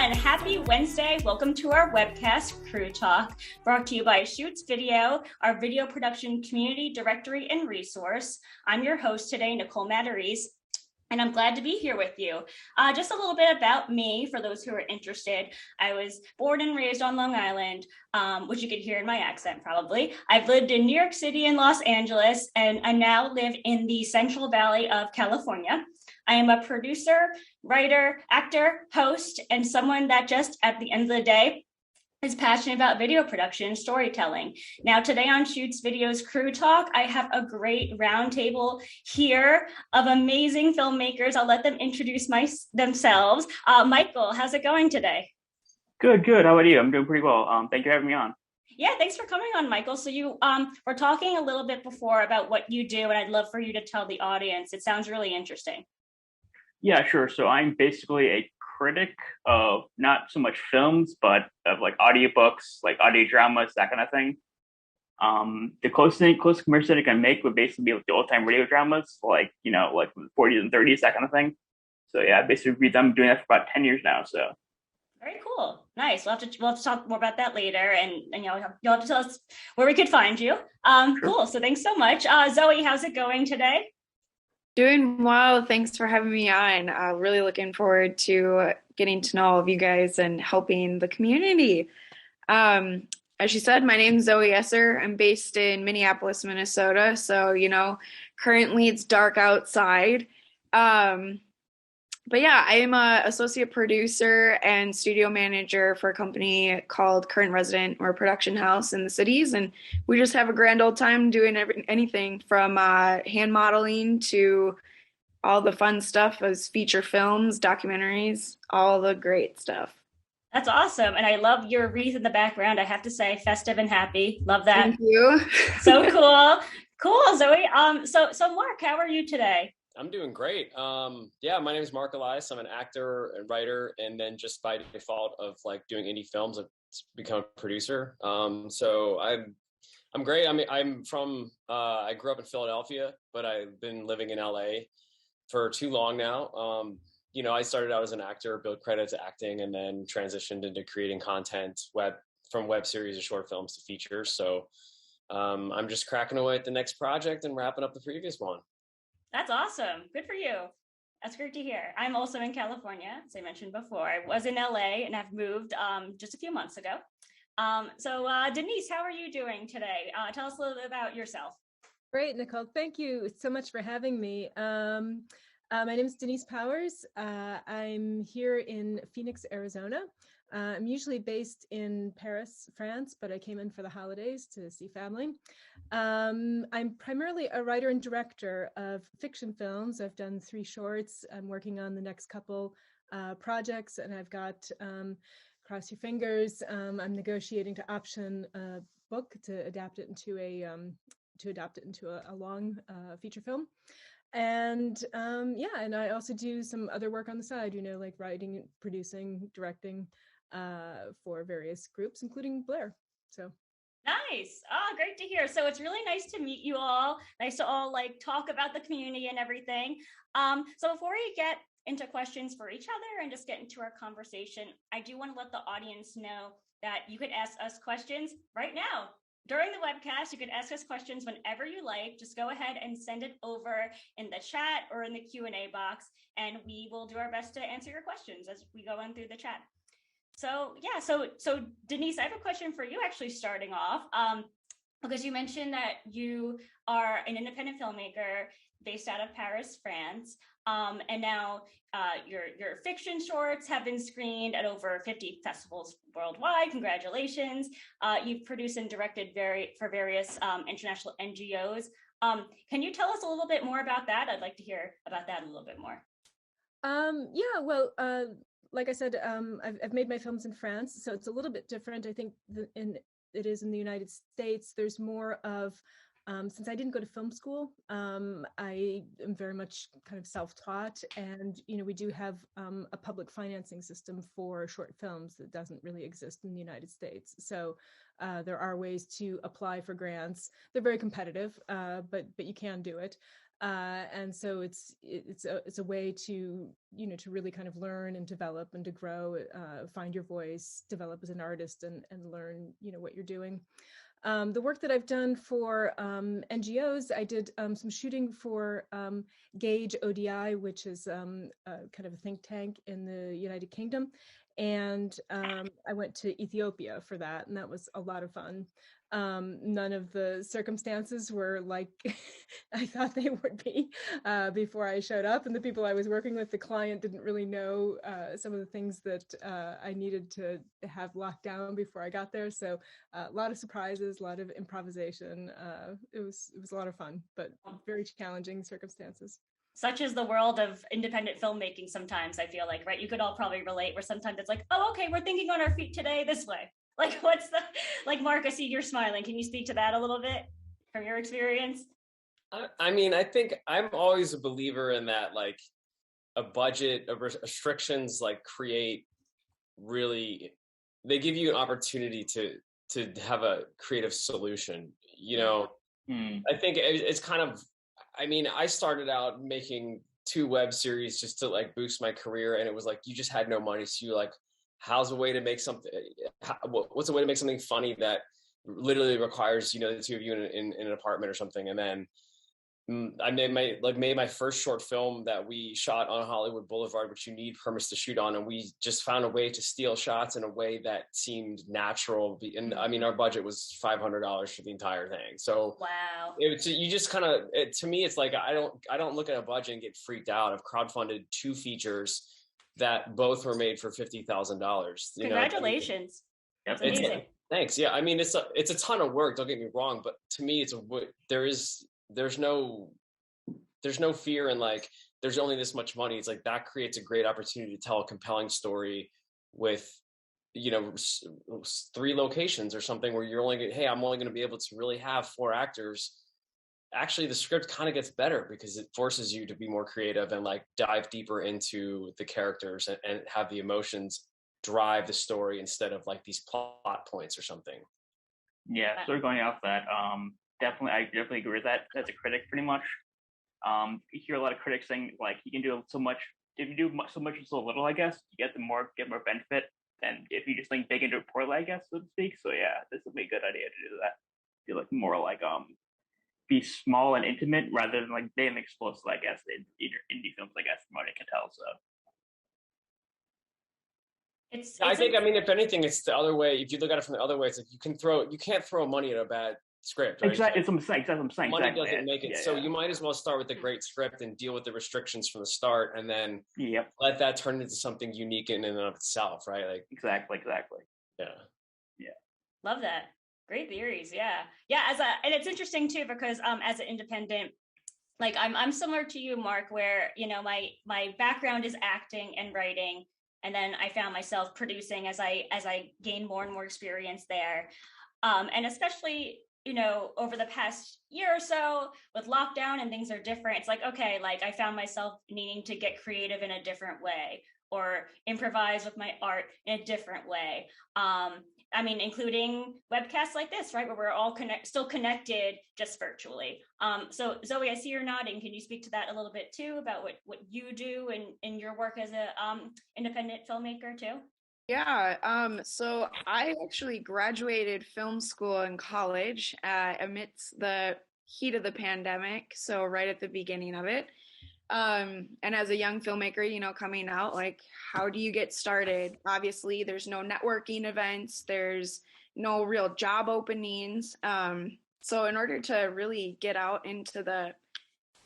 everyone. Happy Wednesday. Welcome to our webcast, Crew Talk, brought to you by Shoots Video, our video production community directory and resource. I'm your host today, Nicole Matarese, and I'm glad to be here with you. Just a little bit about me, for those who are interested. I was born and raised on Long Island, which you could hear in my accent probably. I've lived in New York City and Los Angeles, and I now live in the Central Valley of California. I am a producer, writer, actor, host, and someone that just, at the end of the day, is passionate about video production and storytelling. Now, today on Shoots Video's Crew Talk, I have a great roundtable here of amazing filmmakers. I'll let them introduce themselves. Michael, how's it going today? Good. How about you? I'm doing pretty well. Thank you for having me on. Yeah, thanks for coming on, Michael. So you were talking a little bit before about what you do, and I'd love for you to tell the audience. It sounds really interesting. Yeah, sure. So I'm basically a critic of not so much films, but of like audiobooks, like audio dramas, that kind of thing. The closest comparison I can make would basically be like the old time radio dramas, like like from the 40s and 30s, that kind of thing. So yeah, I basically read them. Doing that for about 10 years now. So very cool, nice. We'll have to talk more about that later, and you'll have to tell us where we could find you. Sure. Cool. So thanks so much, Zoe. How's it going today? Doing well. Thanks for having me on. Really looking forward to getting to know all of you guys and helping the community. As you said, my name's Zoe Esser. I'm based in Minneapolis, Minnesota. So, currently it's dark outside. But yeah, I am an associate producer and studio manager for a company called Current Resident. We're a production house in the cities, and we just have a grand old time doing anything from hand modeling to all the fun stuff as feature films, documentaries, all the great stuff. That's awesome. And I love your wreath in the background. I have to say, festive and happy. Love that. Thank you. So cool. Cool, Zoe. So Mark, how are you today? I'm doing great. Yeah, my name is Mark Elias. I'm an actor and writer, and then just by default of like doing indie films, I've become a producer. So I'm great. I'm from I grew up in Philadelphia, but I've been living in LA for too long now. I started out as an actor, built credits acting, and then transitioned into creating content from web series to short films to features. So I'm just cracking away at the next project and wrapping up the previous one. That's awesome. Good for you. That's great to hear. I'm also in California, as I mentioned before. I was in LA and I've moved just a few months ago. So Denise, how are you doing today? Tell us a little bit about yourself. Great, Nicole. Thank you so much for having me. My name is Denise Powers. I'm here in Phoenix, Arizona. I'm usually based in Paris, France, but I came in for the holidays to see family. I'm primarily a writer and director of fiction films. I've done 3 shorts. I'm working on the next couple projects, and I've got, cross your fingers, I'm negotiating to option a book to adapt it into a long feature film. And and I also do some other work on the side, like writing, producing, directing for various groups, including Blair. So nice. Oh, great to hear. So it's really nice to meet you all. Nice to all talk about the community and everything. So before we get into questions for each other and just get into our conversation, I do want to let the audience know that you could ask us questions right now. During the webcast, you could ask us questions whenever you like. Just go ahead and send it over in the chat or in the Q&A box, and we will do our best to answer your questions as we go in through the chat. So yeah, so Denise, I have a question for you actually starting off, because you mentioned that you are an independent filmmaker based out of Paris, France, and now your fiction shorts have been screened at over 50 festivals worldwide. Congratulations. You've produced and directed for various international NGOs. Can you tell us a little bit more about that? I'd like to hear about that a little bit more. Like I said, I've made my films in France, so it's a little bit different. I think it is in the United States. There's more of, since I didn't go to film school, I am very much kind of self-taught, and we do have a public financing system for short films that doesn't really exist in the United States. So there are ways to apply for grants. They're very competitive, but you can do it. And so it's a way to, to really kind of learn and develop and to grow, find your voice, develop as an artist, and learn, what you're doing. The work that I've done for NGOs, I did some shooting for Gauge ODI, which is kind of a think tank in the United Kingdom. And I went to Ethiopia for that, and that was a lot of fun. None of the circumstances were like I thought they would be before I showed up, and the people I was working with, the client didn't really know some of the things that I needed to have locked down before I got there. So a lot of surprises, a lot of improvisation. It was a lot of fun, but very challenging circumstances. Such is the world of independent filmmaking sometimes, I feel like, right? You could all probably relate, where sometimes it's like, oh, okay, we're thinking on our feet today this way. Like, like, Mark, I see you're smiling. Can you speak to that a little bit from your experience? I mean, I think I'm always a believer in that, like, a budget of restrictions, like, create really, they give you an opportunity to have a creative solution, I think it's kind of, I mean, I started out making 2 web series just to like boost my career, and it was like, you just had no money. So you're like, what's a way to make something funny that literally requires, the 2 of you in an apartment or something. And then I made my first short film that we shot on Hollywood Boulevard, which you need permits to shoot on. And we just found a way to steal shots in a way that seemed natural. And I mean, our budget was $500 for the entire thing. So wow, you just kind of, to me, it's like, I don't look at a budget and get freaked out. I've crowdfunded 2 features that both were made for $50,000. Congratulations. That's amazing. Thanks. Yeah. I mean, it's a ton of work, don't get me wrong, but to me, there's no fear in like, there's only this much money. It's like, that creates a great opportunity to tell a compelling story with, 3 locations or something where I'm only going to be able to really have 4 actors. Actually, the script kind of gets better because it forces you to be more creative and like dive deeper into the characters and have the emotions drive the story instead of like these plot points or something. Yeah, sort of going off that, I definitely agree with that as a critic, pretty much. You hear a lot of critics saying like, you can do so much if you do so much with so little. I guess you get more benefit than if you just like dig into it poorly, I guess, so to speak. So yeah, this would be a good idea to do that. Do like more like be small and intimate rather than like big and explosive, I guess, in indie films, I guess, from what I can tell. So I think, I mean, if anything, it's the other way. If you look at it from the other way, it's like you can't throw money at a bad script, right? Exactly. It's what I'm saying. Money doesn't make it. So you might as well start with a great script and deal with the restrictions from the start, and then let that turn into something unique in and of itself, right? Like exactly. Yeah. Love that. Great theories. Yeah. And it's interesting too, because as an independent, like I'm similar to you, Mark, where my background is acting and writing, and then I found myself producing as I gained more and more experience there, and especially over the past year or so with lockdown and things are different. It's like, okay, like I found myself needing to get creative in a different way or improvise with my art in a different way. I mean, including webcasts like this, right, where we're all still connected, just virtually. So Zoe, I see you're nodding. Can you speak to that a little bit too, about what you do in your work as a independent filmmaker too? Yeah, so I actually graduated film school in college amidst the heat of the pandemic, so right at the beginning of it. And as a young filmmaker, coming out, like, how do you get started? Obviously, there's no networking events, there's no real job openings. So in order to really get out into the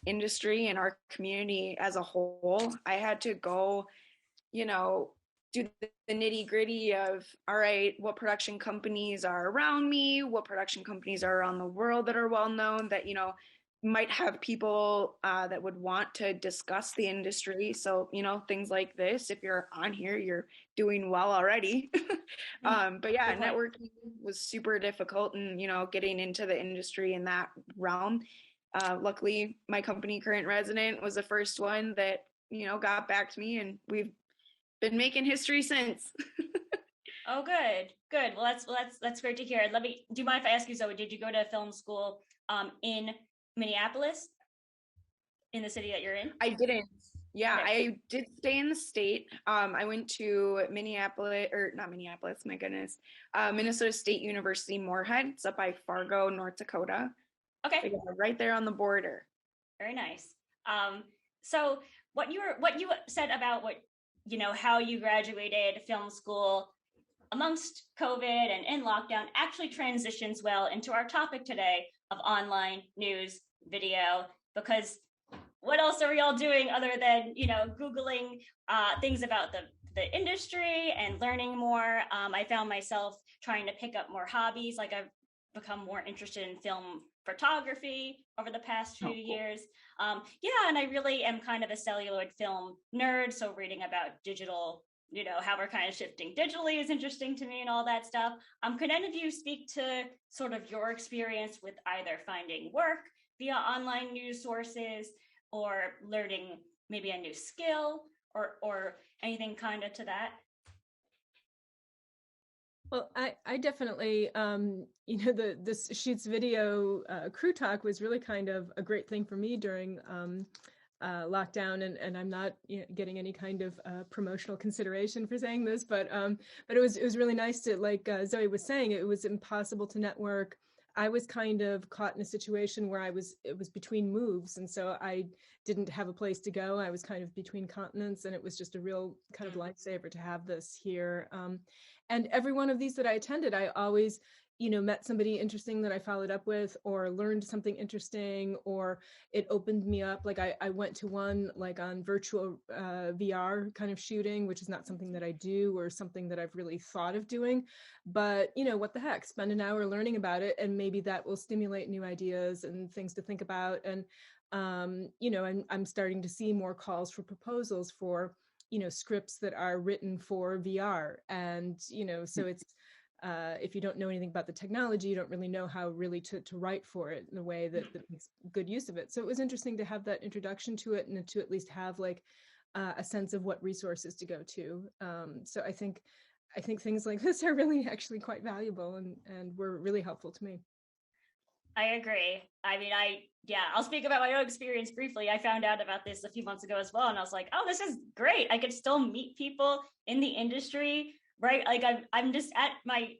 industry and our community as a whole, I had to go, do the nitty gritty of, all right, what production companies are around me, what production companies are around the world that are well known, that, might have people that would want to discuss the industry. So, things like this, if you're on here, you're doing well already. But yeah, networking was super difficult and, getting into the industry in that realm. Luckily, my company, Current Resident, was the first one that, got back to me, and we've been making history since. Oh, good. Well, that's great to hear. Do you mind if I ask you, Zoe, did you go to film school in Minneapolis? in the city that you're in? I didn't. Yeah, Okay. I did stay in the state. I went to Minneapolis, or not Minneapolis, my goodness, Minnesota State University, Moorhead. It's up by Fargo, North Dakota. Okay. So, yeah, right there on the border. Very nice. So what you said about how you graduated film school amongst COVID and in lockdown actually transitions well into our topic today of online news video, because what else are we all doing other than, Googling things about the industry and learning more? I found myself trying to pick up more hobbies. Like I've become more interested in film photography over the past few years. And I really am kind of a celluloid film nerd. So reading about digital, how we're kind of shifting digitally is interesting to me and all that stuff. Could any of you speak to sort of your experience with either finding work via online news sources or learning maybe a new skill or anything kind of to that? Well, I definitely, this Shoots video crew talk was really kind of a great thing for me during lockdown, and I'm not getting any kind of promotional consideration for saying this, but it was really nice to, like Zoe was saying, it was impossible to network. I was kind of caught in a situation where it was between moves, and so I didn't have a place to go. I was kind of between continents, and it was just a real kind of lifesaver to have this here. And every one of these that I attended, I always, met somebody interesting that I followed up with, or learned something interesting, or it opened me up. Like I went to one like on virtual VR kind of shooting, which is not something that I do or something that I've really thought of doing, but what the heck, spend an hour learning about it, and maybe that will stimulate new ideas and things to think about. And I'm starting to see more calls for proposals for scripts that are written for VR, and so it's if you don't know anything about the technology, you don't really know how really to write for it in a way that makes good use of it. So it was interesting to have that introduction to it, and to at least have like a sense of what resources to go to. So I think things like this are really actually quite valuable, and were really helpful to me. I agree. I mean, I'll speak about my own experience briefly. I found out about this a few months ago as well, and I was like, oh, this is great. I could still meet people in the industry, right? Like I'm just at my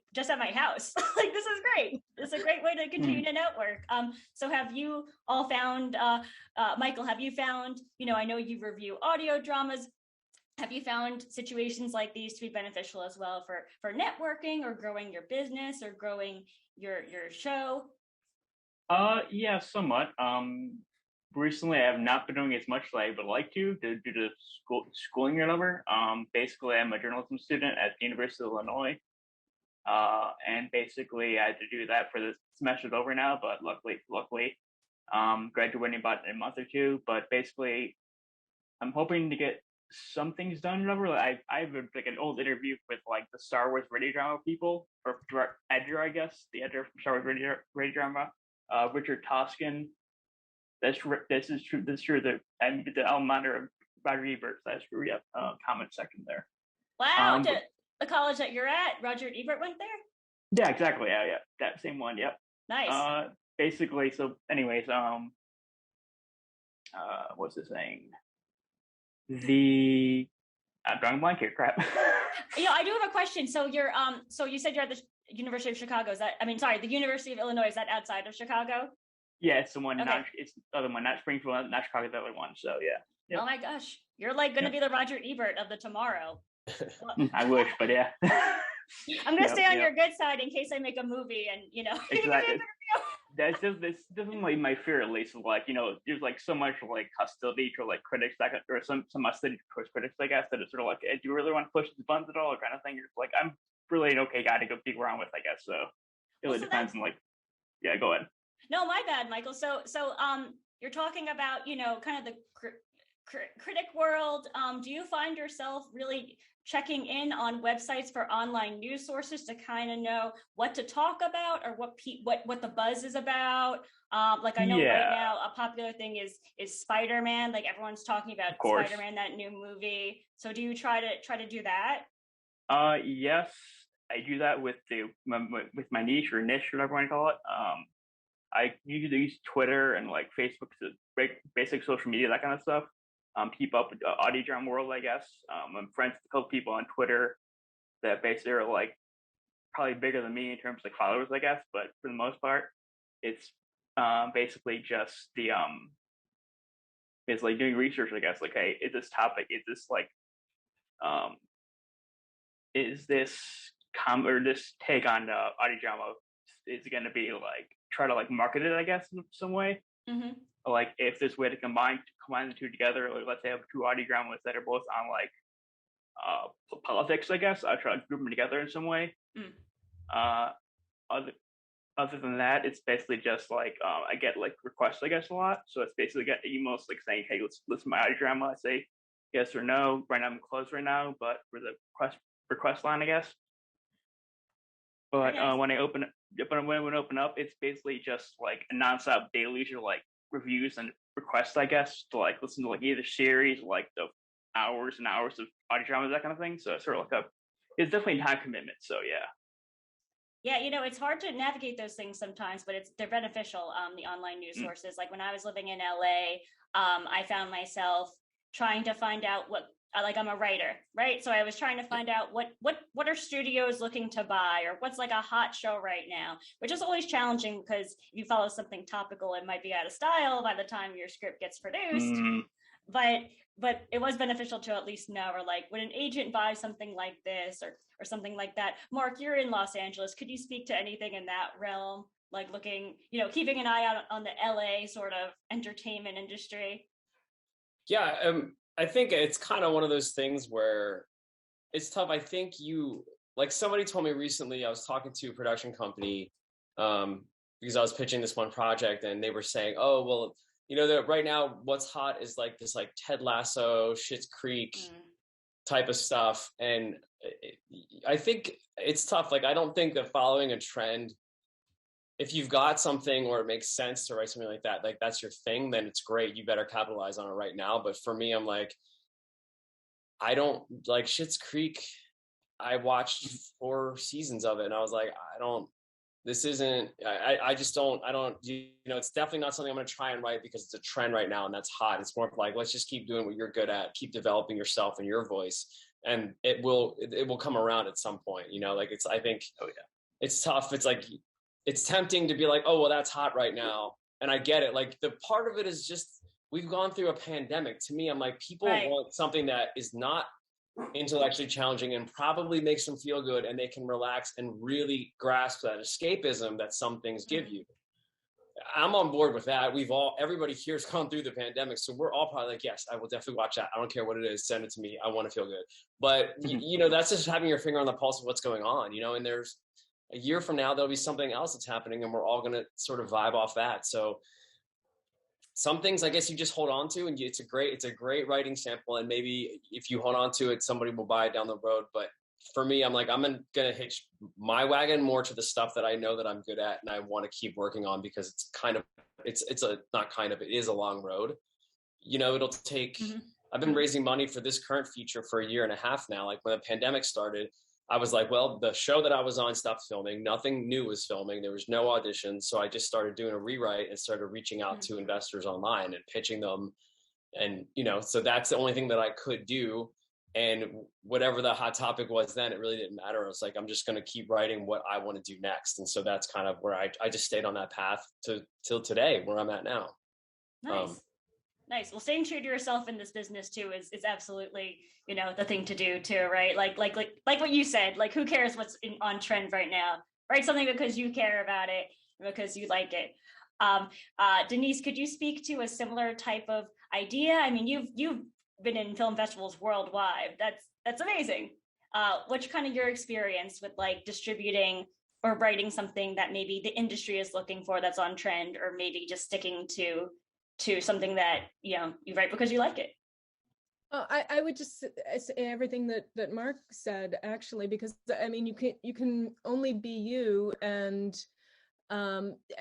house. Like, this is great. This is a great way to continue to network. So have you all found, Michael, have you found, I know you review audio dramas. Have you found situations like these to be beneficial as well for networking or growing your business or growing your show? Yeah, somewhat. Recently I have not been doing as much as I would like to due to schooling or whatever. Basically I'm a journalism student at the University of Illinois. And basically I had to do that for the semester's over now, but luckily, graduating about a month or two. But basically I'm hoping to get some things done. Whatever. I have like an old interview with like the Star Wars radio drama people, or editor, I guess, the editor from Star Wars radio drama. Richard Toscan. This is true. This is true. That I'm the alma mater of Roger Ebert. That's true. Yep. Comment section there. Wow. The college that you're at, Roger Ebert went there? Yeah, exactly. Yeah. That same one. Yep. Nice. Basically. So, anyways, what's the saying? I'm drawing a blank here. Crap. I do have a question. So so you said you're at the University of Chicago. The University of Illinois. Is that outside of Chicago? Yeah, it's the one. Okay. It's the other one, not Springfield, not Chicago. The other one. So yeah. Yep. Oh my gosh, you're like going to be the Roger Ebert of the tomorrow. I wish, but yeah. I'm going to stay on your good side in case I make a movie, and Exactly. That's definitely my fear, at least. Like, there's like so much like hostility to like critics, or some hostility towards critics, I guess, that it's sort of like, hey, do you really want to push these buttons at all, kind of thing? You're like, I'm really an okay guy to go dig around with, I guess. So it really depends on like, yeah, go ahead. No, my bad, Michael. So you're talking about kind of the critic world. Do you find yourself really checking in on websites for online news sources to kind of know what to talk about, or what the buzz is about? Like I know right now a popular thing is Spider-Man. Like everyone's talking about Spider-Man, that new movie. So do you try to do that? Yes, I do that with my niche or whatever you want to call it. I usually use Twitter and like Facebook to basic social media, that kind of stuff. Keep up with the audio drama world, I guess. I'm friends with a couple people on Twitter that basically are like probably bigger than me in terms of like followers, I guess. But for the most part, it's basically just the it's like doing research, I guess. Like, hey, is this topic? Is this like is this or this take on audio drama? Is it going to be like try to like market it, I guess, in some way? Mm-hmm. Or like if there's a way to combine the two together, like let's say I have two audio dramas that are both on like politics, I guess. I'll try to group them together in some way. Other than that, it's basically just like I get like requests, I guess, a lot. So it's basically got emails like saying, "Hey, let's listen to my audio drama." I say yes or no. Right now I'm closed right now, but for the request line, I guess. But when I open up, it's basically just like a nonstop dailies or like reviews and requests, I guess, to like listen to like either series, or, like the hours and hours of audio drama, that kind of thing. So it's sort of like it's definitely a time commitment. So yeah. Yeah, it's hard to navigate those things sometimes, but they're beneficial. The online news sources, like when I was living in LA, I found myself trying to find out like I'm a writer, right? So I was trying to find out what are studios looking to buy, or what's like a hot show right now, which is always challenging because if you follow something topical, it might be out of style by the time your script gets produced. But it was beneficial to at least know, or like when an agent buys something like this or something like that. Mark, you're in Los Angeles. Could you speak to anything in that realm? Like looking, keeping an eye out on the LA sort of entertainment industry? Yeah, I think it's kind of one of those things where it's tough. I think like somebody told me recently, I was talking to a production company because I was pitching this one project, and they were saying, oh, well, that right now what's hot is like this like Ted Lasso, Schitt's Creek type of stuff. And I think it's tough. Like, I don't think that following a trend, if you've got something or it makes sense to write something like that, like that's your thing, then it's great. You better capitalize on it right now. But for me, I'm like, I don't like Schitt's Creek. I watched 4 seasons of it and I was like, it's definitely not something I'm going to try and write because it's a trend right now and that's hot. It's more like, let's just keep doing what you're good at, keep developing yourself and your voice, and it will come around at some point, like I think, it's tough. It's like, it's tempting to be like, oh, well, that's hot right now. And I get it. Like, the part of it is just, we've gone through a pandemic. To me, I'm like, people want something that is not intellectually challenging and probably makes them feel good, and they can relax and really grasp that escapism that some things give you. I'm on board with that. Everybody here's gone through the pandemic, so we're all probably like, yes, I will definitely watch that. I don't care what it is, send it to me. I want to feel good. But that's just having your finger on the pulse of what's going on, and there's a year from now, there'll be something else that's happening and we're all going to sort of vibe off that. So some things I guess you just hold on to, and it's a great writing sample. And maybe if you hold on to it, somebody will buy it down the road. But for me, I'm like, I'm going to hitch my wagon more to the stuff that I know that I'm good at and I want to keep working on, because it is a long road. It'll take, I've been raising money for this current feature for 1.5 years now. Like, when the pandemic started, I was like, well, the show that I was on stopped filming. Nothing new was filming. There was no auditions. So I just started doing a rewrite and started reaching out to investors online and pitching them. And, so that's the only thing that I could do. And whatever the hot topic was then, it really didn't matter. I was like, I'm just going to keep writing what I want to do next. And so that's kind of where I just stayed on that path till today, where I'm at now. Nice. Nice. Well, staying true to yourself in this business too is absolutely, the thing to do too, right? Like what you said, like, who cares what's on trend right now? Write something because you care about it, because you like it. Denise, could you speak to a similar type of idea? I mean, you've been in film festivals worldwide. That's amazing. What's kind of your experience with like distributing or writing something that maybe the industry is looking for that's on trend, or maybe just sticking to something that you write because you like it? I would just say everything that Mark said, actually, because I mean, you can only be you, and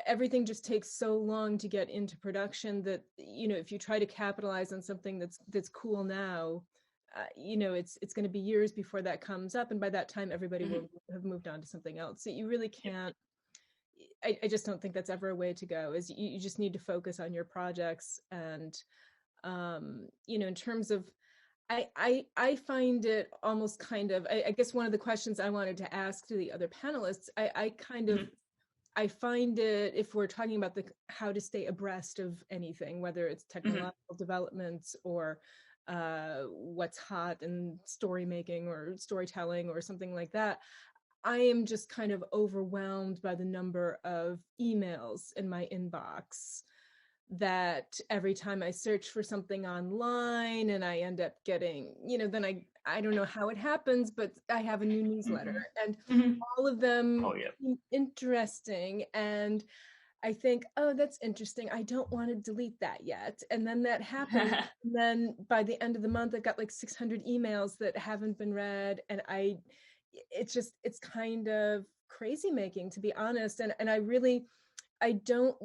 everything just takes so long to get into production that if you try to capitalize on something that's cool now, it's going to be years before that comes up, and by that time everybody will have moved on to something else. So you really can't. I just don't think that's ever a way to go. Is you just need to focus on your projects. And in terms of, I find it almost kind of, I guess one of the questions I wanted to ask to the other panelists, I kind of, I find it, if we're talking about how to stay abreast of anything, whether it's technological developments or what's hot in story making or storytelling or something like that, I am just kind of overwhelmed by the number of emails in my inbox that every time I search for something online and I end up getting, then I don't know how it happens, but I have a new newsletter and all of them seem interesting. And I think, oh, that's interesting. I don't want to delete that yet. And then that happens. And then by the end of the month, I've got like 600 emails that haven't been read. And it's kind of crazy making, to be honest. And I don't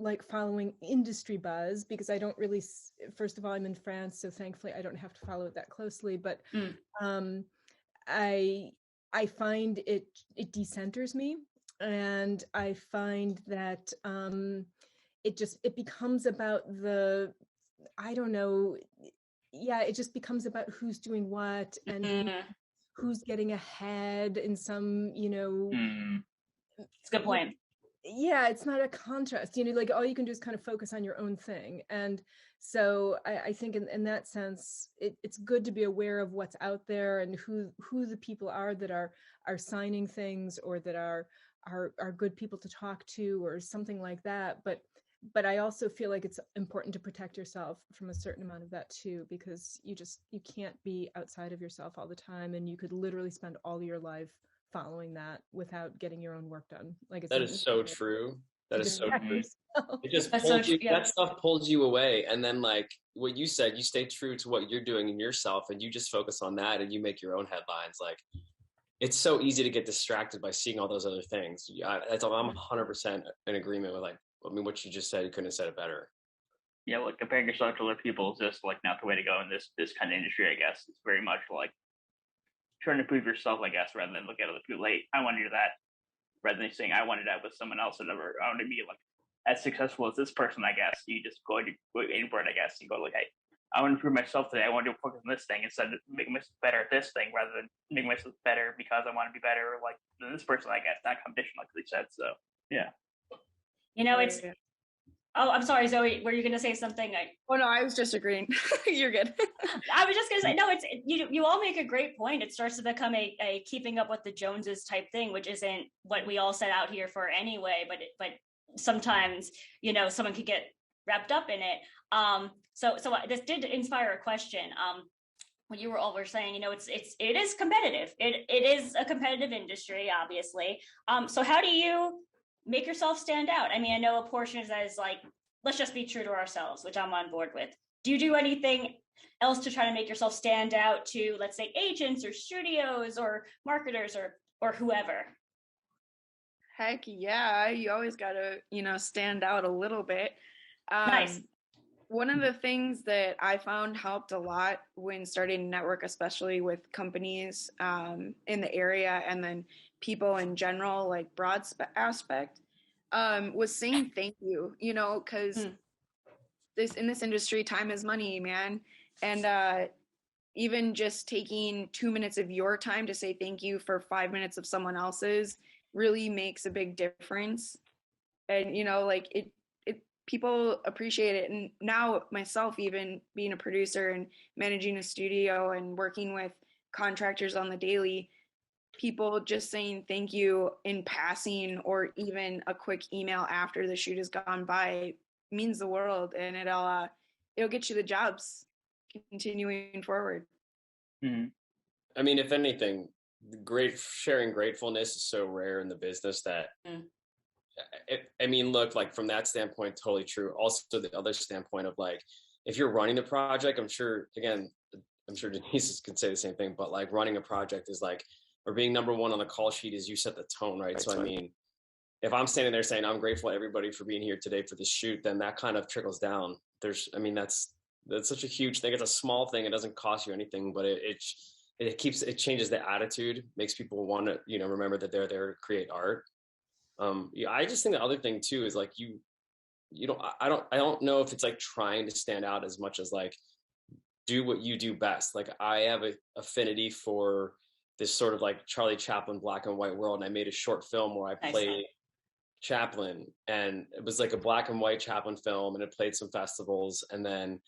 like following industry buzz, because I don't really, first of all, I'm in France, so thankfully I don't have to follow it that closely, but I find it decenters me, and I find that it becomes about it just becomes about who's doing what and who's getting ahead in some, It's a good point. Yeah, it's not a contrast, like all you can do is kind of focus on your own thing. And so I think in that sense, it's good to be aware of what's out there and who the people are that are signing things, or that are good people to talk to, or something like that. But I also feel like it's important to protect yourself from a certain amount of that too, because you can't be outside of yourself all the time, and you could literally spend all your life following that without getting your own work done. Like that is so true. That is so true. It just That's pulls so you. true, yeah. That stuff pulls you away, and then like what you said, you stay true to what you're doing in yourself, and you just focus on that, and you make your own headlines. Like, it's so easy to get distracted by seeing all those other things. I'm 100% in agreement with what you just said. You couldn't have said it better. Yeah, like comparing yourself to other people is just like not the way to go in this kind of industry, I guess. It's very much like trying to prove yourself, I guess, rather than look at other people. Like, I want to do that, rather than saying I want to do that with someone else. I want to be like as successful as this person, I guess. You just go inward, I guess. You go like, hey, I want to prove myself today. I want to focus on this thing instead of making myself better at this thing, rather than making myself better because I want to be better like than this person, I guess. Not competition, like they said. So yeah. It's Oh, I'm sorry, Zoe. Were you going to say something? Oh no, I was just agreeing. You're good. I was just going to say, no. It's you all make a great point. It starts to become a keeping up with the Joneses type thing, which isn't what we all set out here for anyway. But sometimes someone could get wrapped up in it. So this did inspire a question. When you were saying, it is competitive. It is a competitive industry, obviously. So how do you make yourself stand out? I mean, I know a portion is like, let's just be true to ourselves, which I'm on board with. Do you do anything else to try to make yourself stand out to, let's say, agents or studios or marketers or whoever? Heck yeah, you always gotta, stand out a little bit. Nice. One of the things that I found helped a lot when starting to network, especially with companies in the area, and then people in general, like broad aspect, was saying thank you, because in this industry, time is money, man. And even just taking 2 minutes of your time to say thank you for 5 minutes of someone else's really makes a big difference. And, people appreciate it. And now myself, even being a producer and managing a studio and working with contractors on the daily, people just saying thank you in passing or even a quick email after the shoot has gone by means the world, and it'll get you the jobs continuing forward. Mm-hmm. I mean, if anything, sharing gratefulness is so rare in the business that look, like from that standpoint, totally true. Also, the other standpoint of like, if you're running a project, I'm sure Denise could say the same thing, but like running a project is like, or being number one on the call sheet is you set the tone, right? So, I mean, if I'm standing there saying, I'm grateful to everybody for being here today for this shoot, then that kind of trickles down. That's such a huge thing. It's a small thing. It doesn't cost you anything, but it changes the attitude, makes people want to, remember that they're there to create art. Yeah, I just think the other thing too is like I don't know if it's like trying to stand out as much as like do what you do best. Like I have an affinity for this sort of like Charlie Chaplin black and white world, and I made a short film where I played Chaplin, and it was like a black and white Chaplin film, and it played some festivals, and then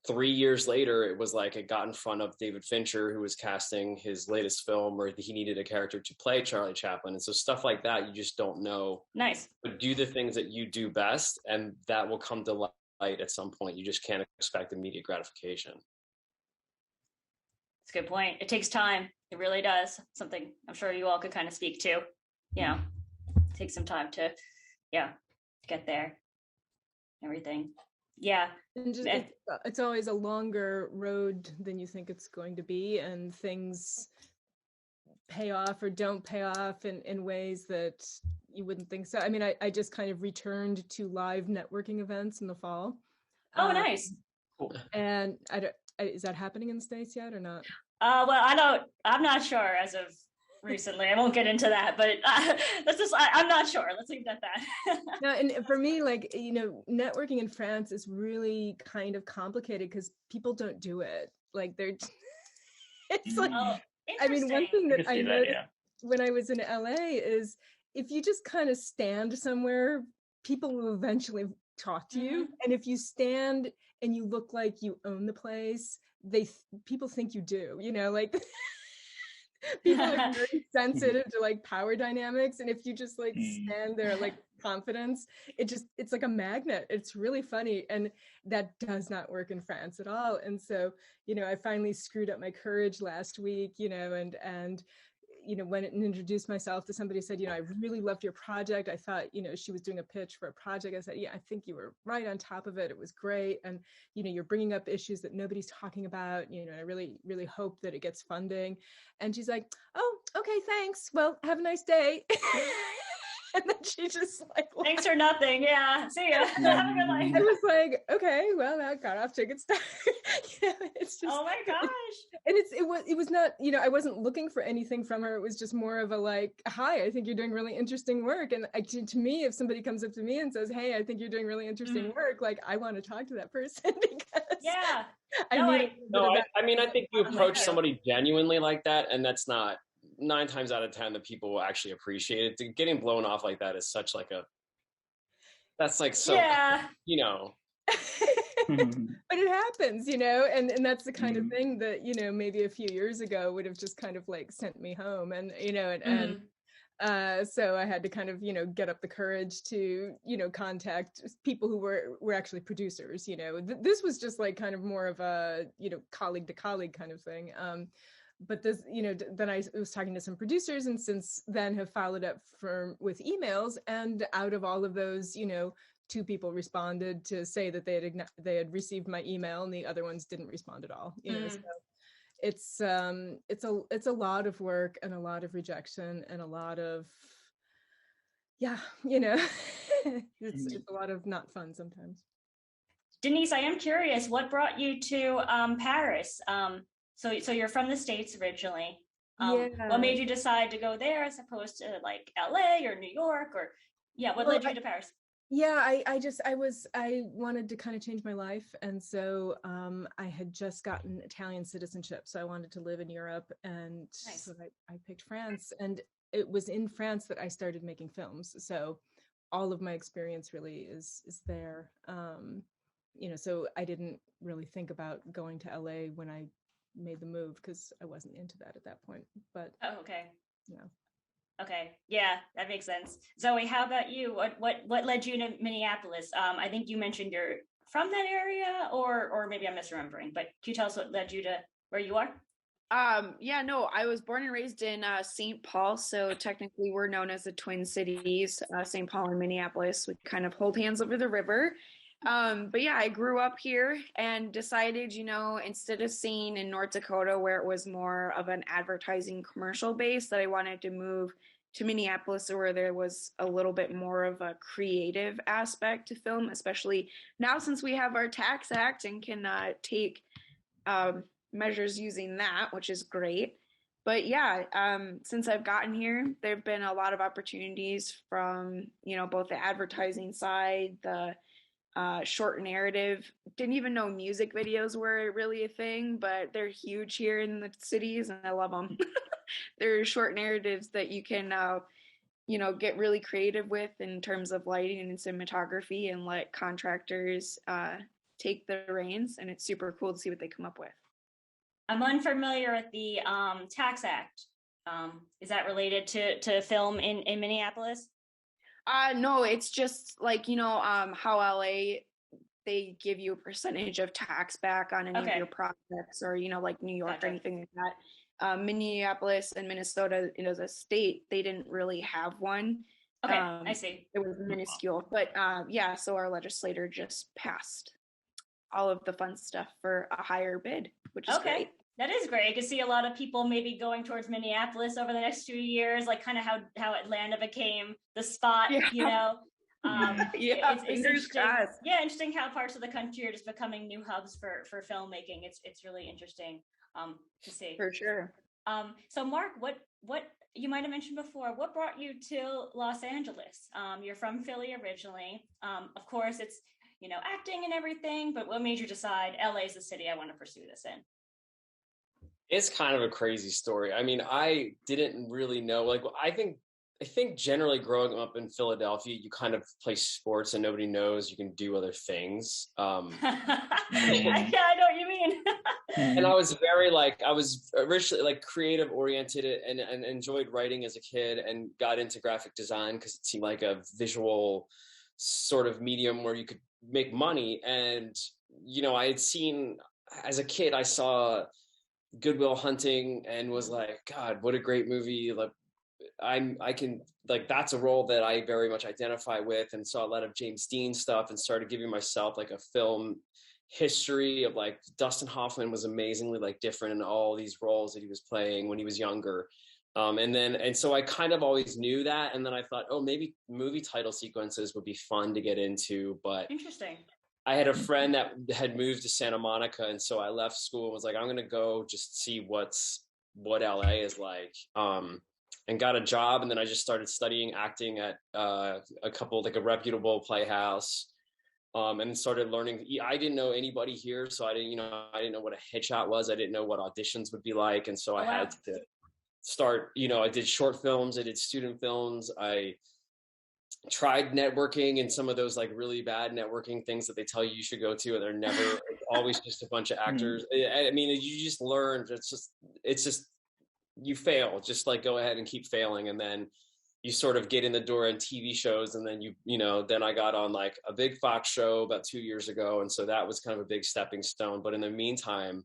3 years later, it was like it got in front of David Fincher, who was casting his latest film where he needed a character to play Charlie Chaplin. And so stuff like that, you just don't know. Nice. But do the things that you do best, and that will come to light at some point. You just can't expect immediate gratification. That's a good point. It takes time. It really does. Something I'm sure you all could kind of speak to. You know, it takes some time to, get there. Everything. Yeah. And just, it's always a longer road than you think it's going to be, and things pay off or don't pay off in ways that you wouldn't think so. I mean, I just kind of returned to live networking events in the fall. Oh, nice. Cool. And is that happening in the States yet or not? Well, I'm not sure as of recently. I won't get into that, but I'm not sure. Let's leave it at that. No, and for me, like, networking in France is really kind of complicated because people don't do it. Like it's like, I mean, one thing that I noticed when I was in LA is if you just kind of stand somewhere, people will eventually talk to you. And if you stand and you look like you own the place, people think you do, like people are very sensitive to like power dynamics. And if you just like stand there like confidence, it's like a magnet. It's really funny. And that does not work in France at all. And so, I finally screwed up my courage last week, and went and introduced myself to somebody, said, I really loved your project. I thought, she was doing a pitch for a project. I said, yeah, I think you were right on top of it. It was great. And, you're bringing up issues that nobody's talking about. I really, really hope that it gets funding. And she's like, oh, okay, thanks. Well, have a nice day. And then she just like, thanks for nothing. Yeah. See ya. Have a good life. I was like, okay, well, that got off to a good start. It's just, oh my gosh. And it was not, I wasn't looking for anything from her. It was just more of a like, hi, I think you're doing really interesting work. And to me, if somebody comes up to me and says, hey, I think you're doing really interesting work, like I want to talk to that person because I mean, I think you approach somebody genuinely like that, and that's not 9 times out of 10 that people will actually appreciate it. Getting blown off like that is such like that's like so, But it happens, and that's the kind of thing that, maybe a few years ago would have just kind of like sent me home, and, so I had to kind of, get up the courage to, contact people who were actually producers, this was just like kind of more of a, colleague to colleague kind of thing. But this, then I was talking to some producers, and since then have followed up with emails, and out of all of those, 2 people responded to say that they had received my email, and the other ones didn't respond at all. So it's a lot of work and a lot of rejection and a lot of it's a lot of not fun sometimes. Denise, I am curious, what brought you to Paris? So you're from the States originally. What made you decide to go there as opposed to like LA or New York, or what led you to Paris? I wanted to kind of change my life. And so I had just gotten Italian citizenship. So I wanted to live in Europe. And so I picked France. And it was in France that I started making films. So all of my experience really is there. So I didn't really think about going to LA when I made the move because I wasn't into that at that point. But okay. Okay. Yeah, that makes sense. Zoe, how about you? What led you to Minneapolis? I think you mentioned you're from that area, or maybe I'm misremembering, but can you tell us what led you to where you are? I was born and raised in St. Paul, so technically we're known as the Twin Cities, St. Paul and Minneapolis. We kind of hold hands over the river. But I grew up here and decided, instead of staying in North Dakota where it was more of an advertising commercial base, that I wanted to move to Minneapolis where there was a little bit more of a creative aspect to film, especially now since we have our tax act and can take measures using that, which is great. But yeah, since I've gotten here, there have been a lot of opportunities from, both the advertising side, the short narrative. Didn't even know music videos were really a thing, but they're huge here in the cities and I love them. They're short narratives that you can, get really creative with in terms of lighting and cinematography and let contractors take the reins. And it's super cool to see what they come up with. I'm unfamiliar with the Tax Act. Is that related to film in Minneapolis? No, it's just like, how LA, they give you a percentage of tax back on any of your projects, or, like New York or anything like that. Minneapolis and Minnesota, as a state, they didn't really have one. Okay, I see. It was minuscule. But yeah, so our legislator just passed all of the fun stuff for a higher bid, which is great. That is great. I can see a lot of people maybe going towards Minneapolis over the next few years, like kind of how Atlanta became the spot, It's interesting. Yeah, interesting how parts of the country are just becoming new hubs for filmmaking. It's really interesting to see. For sure. So Mark, what you might have mentioned before, what brought you to Los Angeles? You're from Philly originally. Of course, it's acting and everything, but what made you decide LA is the city I want to pursue this in? It's kind of a crazy story. I mean, I didn't really know. Like, I think generally growing up in Philadelphia, you kind of play sports and nobody knows you can do other things. Yeah, I know what you mean. And I was I was originally creative oriented and enjoyed writing as a kid and got into graphic design because it seemed like a visual sort of medium where you could make money. And, I had seen as a kid, I saw Good Will Hunting and was like, God, what a great movie. Like I can that's a role that I very much identify with, and saw a lot of James Dean stuff and started giving myself a film history of Dustin Hoffman was amazingly different in all these roles that he was playing when he was younger. And so I kind of always knew that. And then I thought, maybe movie title sequences would be fun to get into, but interesting. I had a friend that had moved to Santa Monica. And so I left school and was like, I'm going to go just see what LA is like. And got a job. And then I just started studying acting at a couple, a reputable playhouse. And started learning. I didn't know anybody here. So I didn't know what a headshot was. I didn't know what auditions would be like. And so I had to start, I did short films. I did student films. I tried networking and some of those really bad networking things that they tell you should go to, and they're never always just a bunch of actors. I mean, you just learn. It's just you fail. Just go ahead and keep failing, and then you sort of get in the door in TV shows, and then then I got on a big Fox show about 2 years ago, and so that was kind of a big stepping stone. But in the meantime,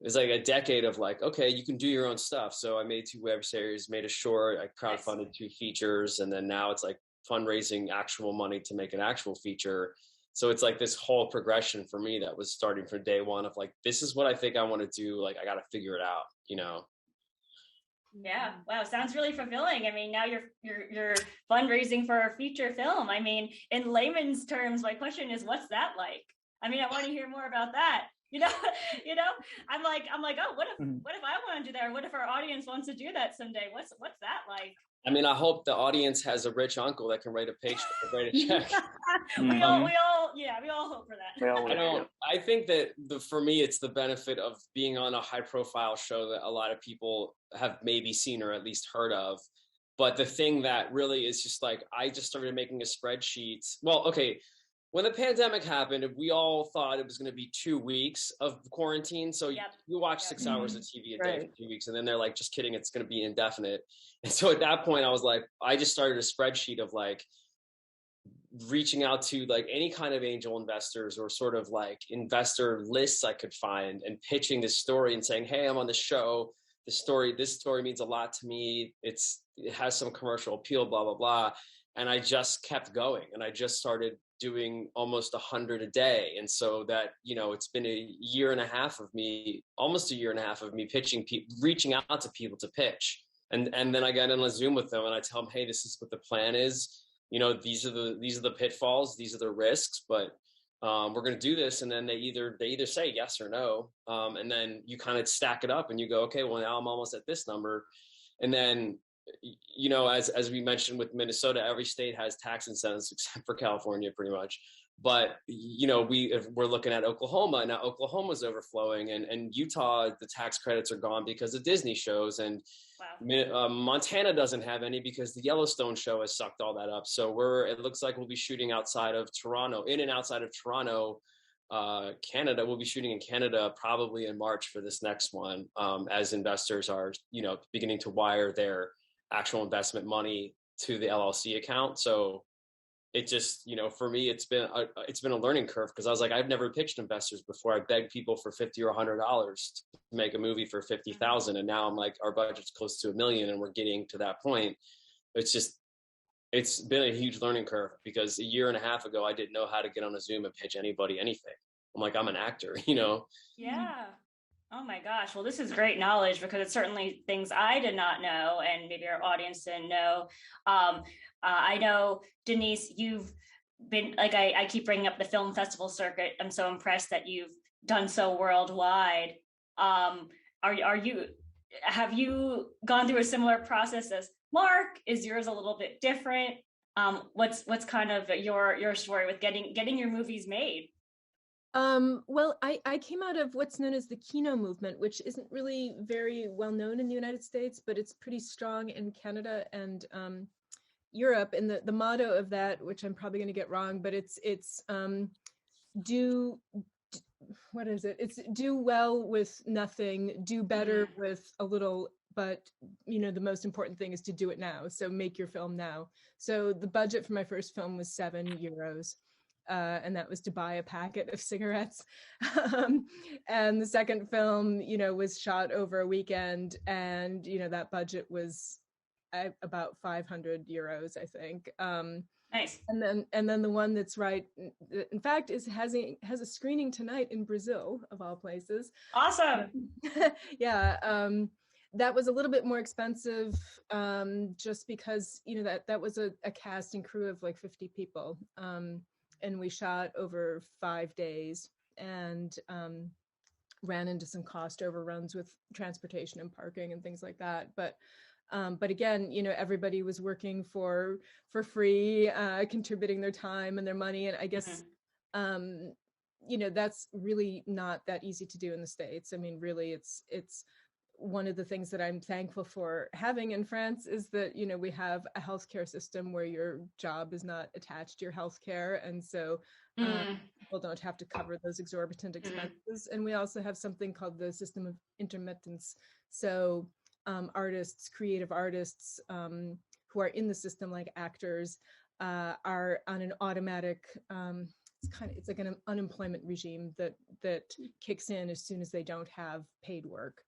it was a decade of okay, you can do your own stuff. So I made 2 web series, made a short, I crowdfunded 2 features, and then now it's fundraising actual money to make an actual feature. So it's this whole progression for me that was starting from day one of this is what I think I want to do. I got to figure it out, Yeah. Wow. Sounds really fulfilling. I mean, now you're fundraising for a feature film. I mean, in layman's terms, my question is, what's that like? I mean, I want to hear more about that. I'm like, oh, what if I want to do that? Or what if our audience wants to do that someday? What's that like? I mean, I hope the audience has a rich uncle that can write a check. we all hope for that. I think that for me, it's the benefit of being on a high profile show that a lot of people have maybe seen or at least heard of. But the thing that really is just I just started making a spreadsheet. Well, okay. When the pandemic happened, we all thought it was going to be 2 weeks of quarantine. So you watch 6 hours of TV a day for 2 weeks. And then they're just kidding, it's going to be indefinite. And so at that point, I was I just started a spreadsheet of reaching out to any kind of angel investors or sort of investor lists I could find, and pitching this story and saying, hey, I'm on the show. This story means a lot to me. It has some commercial appeal, blah, blah, blah. And I just kept going, and I just started doing almost 100 a day. And so that, it's been almost a year and a half of me pitching, reaching out to people to pitch. And then I got on a Zoom with them and I tell them, hey, this is what the plan is. These are the pitfalls, these are the risks, but we're going to do this. And then they either say yes or no. And then you kind of stack it up and you go, okay, well, now I'm almost at this number. And then, as we mentioned with Minnesota, every state has tax incentives except for California pretty much. But, we're looking at Oklahoma. Now Oklahoma's overflowing, and Utah, the tax credits are gone because of Disney shows. And wow. Montana doesn't have any because the Yellowstone show has sucked all that up. So it looks like we'll be shooting outside of Toronto, in and outside of Toronto, Canada. We'll be shooting in Canada probably in March for this next one, as investors are, beginning to wire their actual investment money to the LLC account. So it just, for me, it's been a learning curve, because I was like, I've never pitched investors before. I begged people for $50 or $100 to make a movie for $50,000, and now I'm like, our budget's close to $1 million, and we're getting to that point. It's been a huge learning curve, because a year and a half ago, I didn't know how to get on a Zoom and pitch anybody anything. I'm like, I'm an actor, Yeah. Oh my gosh. Well, this is great knowledge, because it's certainly things I did not know, and maybe our audience didn't know. I know, Denise, you've been, like, I keep bringing up the film festival circuit. I'm so impressed that you've done so worldwide. Have you gone through a similar process as Mark? Is yours a little bit different? What's kind of your story with getting your movies made? Well, I came out of what's known as the Kino movement, which isn't really very well known in the United States, but it's pretty strong in Canada and Europe. And the motto of that, which I'm probably going to get wrong, but it's do well with nothing, do better with a little, but the most important thing is to do it now. So make your film now. So the budget for my first film was €7. And that was to buy a packet of cigarettes. And the second film, was shot over a weekend, and that budget was about €500, I think. Nice. And then the one that's right, in fact, has a screening tonight in Brazil, of all places. Awesome. Yeah. That was a little bit more expensive, just because that was a cast and crew of like 50 people. And we shot over 5 days, and ran into some cost overruns with transportation and parking and things like that. But again, everybody was working for free, contributing their time and their money. And I guess, that's really not that easy to do in the States. I mean, really, it's one of the things that I'm thankful for having in France is that, we have a healthcare system where your job is not attached to your healthcare. And so people don't have to cover those exorbitant expenses. And we also have something called the system of intermittence. So creative artists who are in the system, like actors, are on an automatic, it's like an unemployment regime that kicks in as soon as they don't have paid work.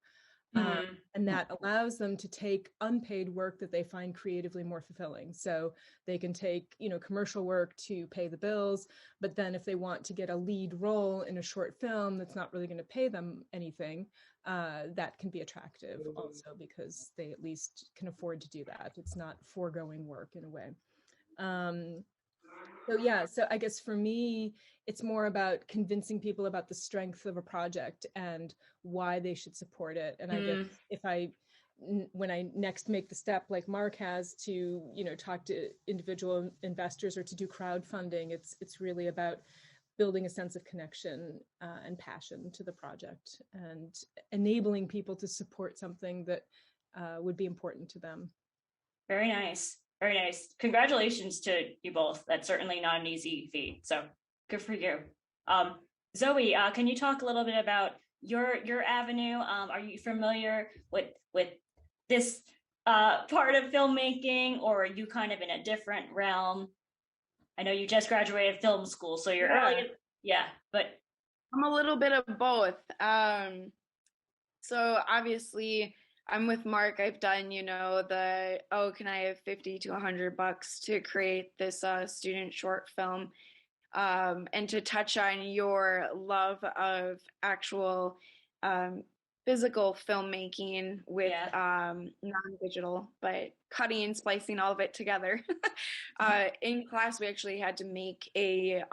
And that allows them to take unpaid work that they find creatively more fulfilling. So they can take, commercial work to pay the bills, but then if they want to get a lead role in a short film that's not really going to pay them anything, that can be attractive also, because they at least can afford to do that. It's not foregoing work in a way. So I guess for me, it's more about convincing people about the strength of a project and why they should support it. And I guess when I next make the step like Mark has to, talk to individual investors or to do crowdfunding, it's really about building a sense of connection and passion to the project and enabling people to support something that would be important to them. Very nice. Very nice. Congratulations to you both. That's certainly not an easy feat. So good for you. Zoe, can you talk a little bit about your avenue? Are you familiar with this part of filmmaking, or are you kind of in a different realm? I know you just graduated film school, so you're early. Yeah, but I'm a little bit of both. So obviously, I'm with Mark. I've done, can I have $50 to $100 to create this student short film? And to touch on your love of actual physical filmmaking with non-digital, but cutting and splicing all of it together. In class, we actually had to make a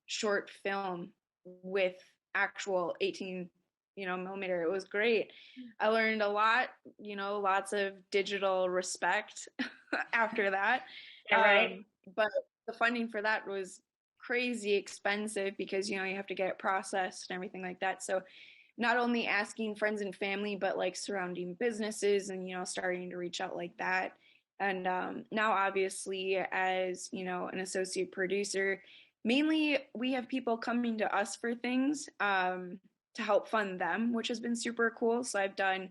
short film with actual 18 millimeter. It was great. I learned a lot, lots of digital respect after that. Yeah, right. But the funding for that was crazy expensive because, you have to get it processed and everything like that. So not only asking friends and family, but like surrounding businesses and, starting to reach out like that. And now obviously as, an associate producer, mainly we have people coming to us for things to help fund them, which has been super cool. So I've done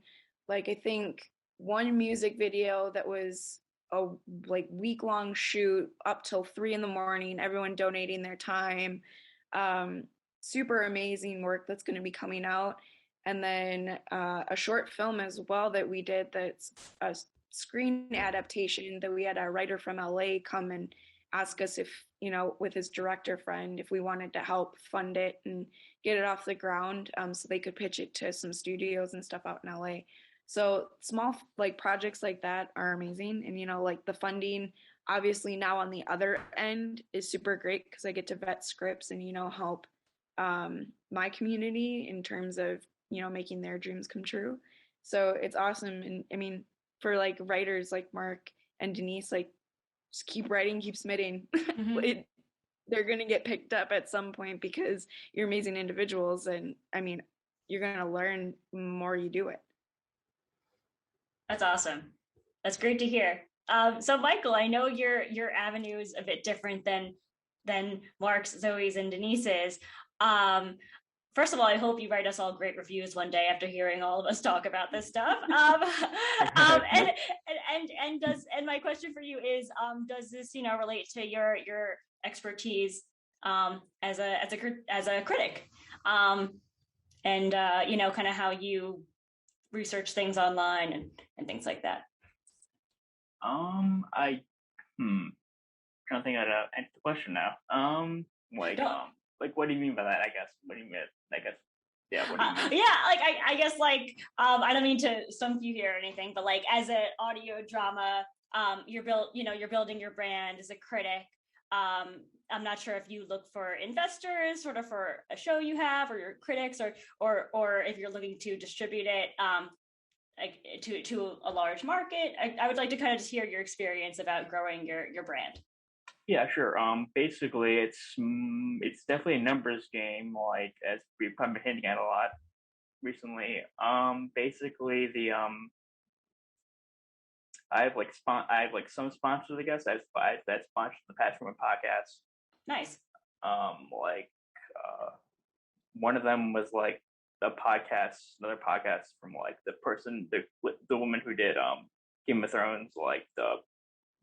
I think one music video that was a week-long shoot up till 3 a.m, everyone donating their time. Super amazing work that's going to be coming out. And then a short film as well that we did that's a screen adaptation that we had a writer from LA come and ask us if, with his director friend, if we wanted to help fund it and get it off the ground so they could pitch it to some studios and stuff out in LA. So small projects like that are amazing. And, the funding obviously now on the other end is super great because I get to vet scripts and, help my community in terms of, making their dreams come true. So it's awesome. And I mean, for writers like Mark and Denise, just keep writing, keep submitting. Mm-hmm. They're going to get picked up at some point because you're amazing individuals. And I mean, you're going to learn the more you do it. That's awesome. That's great to hear. So Michael, I know your avenue is a bit different than Mark's, Zoe's, and Denise's. First of all, I hope you write us all great reviews one day after hearing all of us talk about this stuff. And my question for you is, does this relate to your expertise as a critic, and kind of how you research things online and things like that? I'm trying to think how to answer the question now. What do you mean by that? I guess. What do you mean? I guess. Yeah. What do you mean? I guess I don't mean to stump you here or anything, but as an audio drama, you're building your brand as a critic. I'm not sure if you look for investors, sort of for a show you have, or your critics, or if you're looking to distribute it to a large market. I would like to kind of just hear your experience about growing your brand. Yeah, sure. Basically, it's definitely a numbers game, as we've probably been hinting at a lot recently. Basically, I have some sponsors, I guess. I've had sponsors in the past from a podcast. Nice. One of them was another podcast from the woman who did Game of Thrones,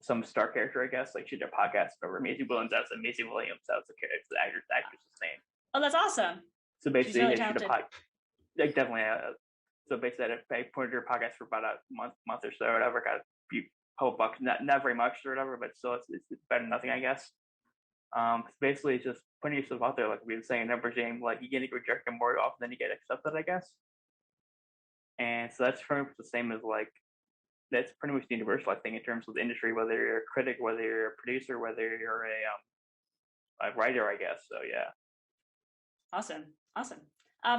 some star character, I guess. She did a podcast over Maisie Williams. That's Maisie Williams. That was the actress's name. Oh, that's awesome. So basically, really she did a definitely. So basically, I pointed her podcast for about a month or so, or whatever. Got a few couple bucks, not very much or whatever, but still, it's better than nothing, I guess. Basically, it's just putting yourself out there, like we were saying, numbers game. You get rejected more often than you get accepted, I guess. And so that's pretty much the same as that's pretty much the universal thing in terms of the industry, whether you're a critic, whether you're a producer, whether you're a writer, I guess. So yeah. Awesome.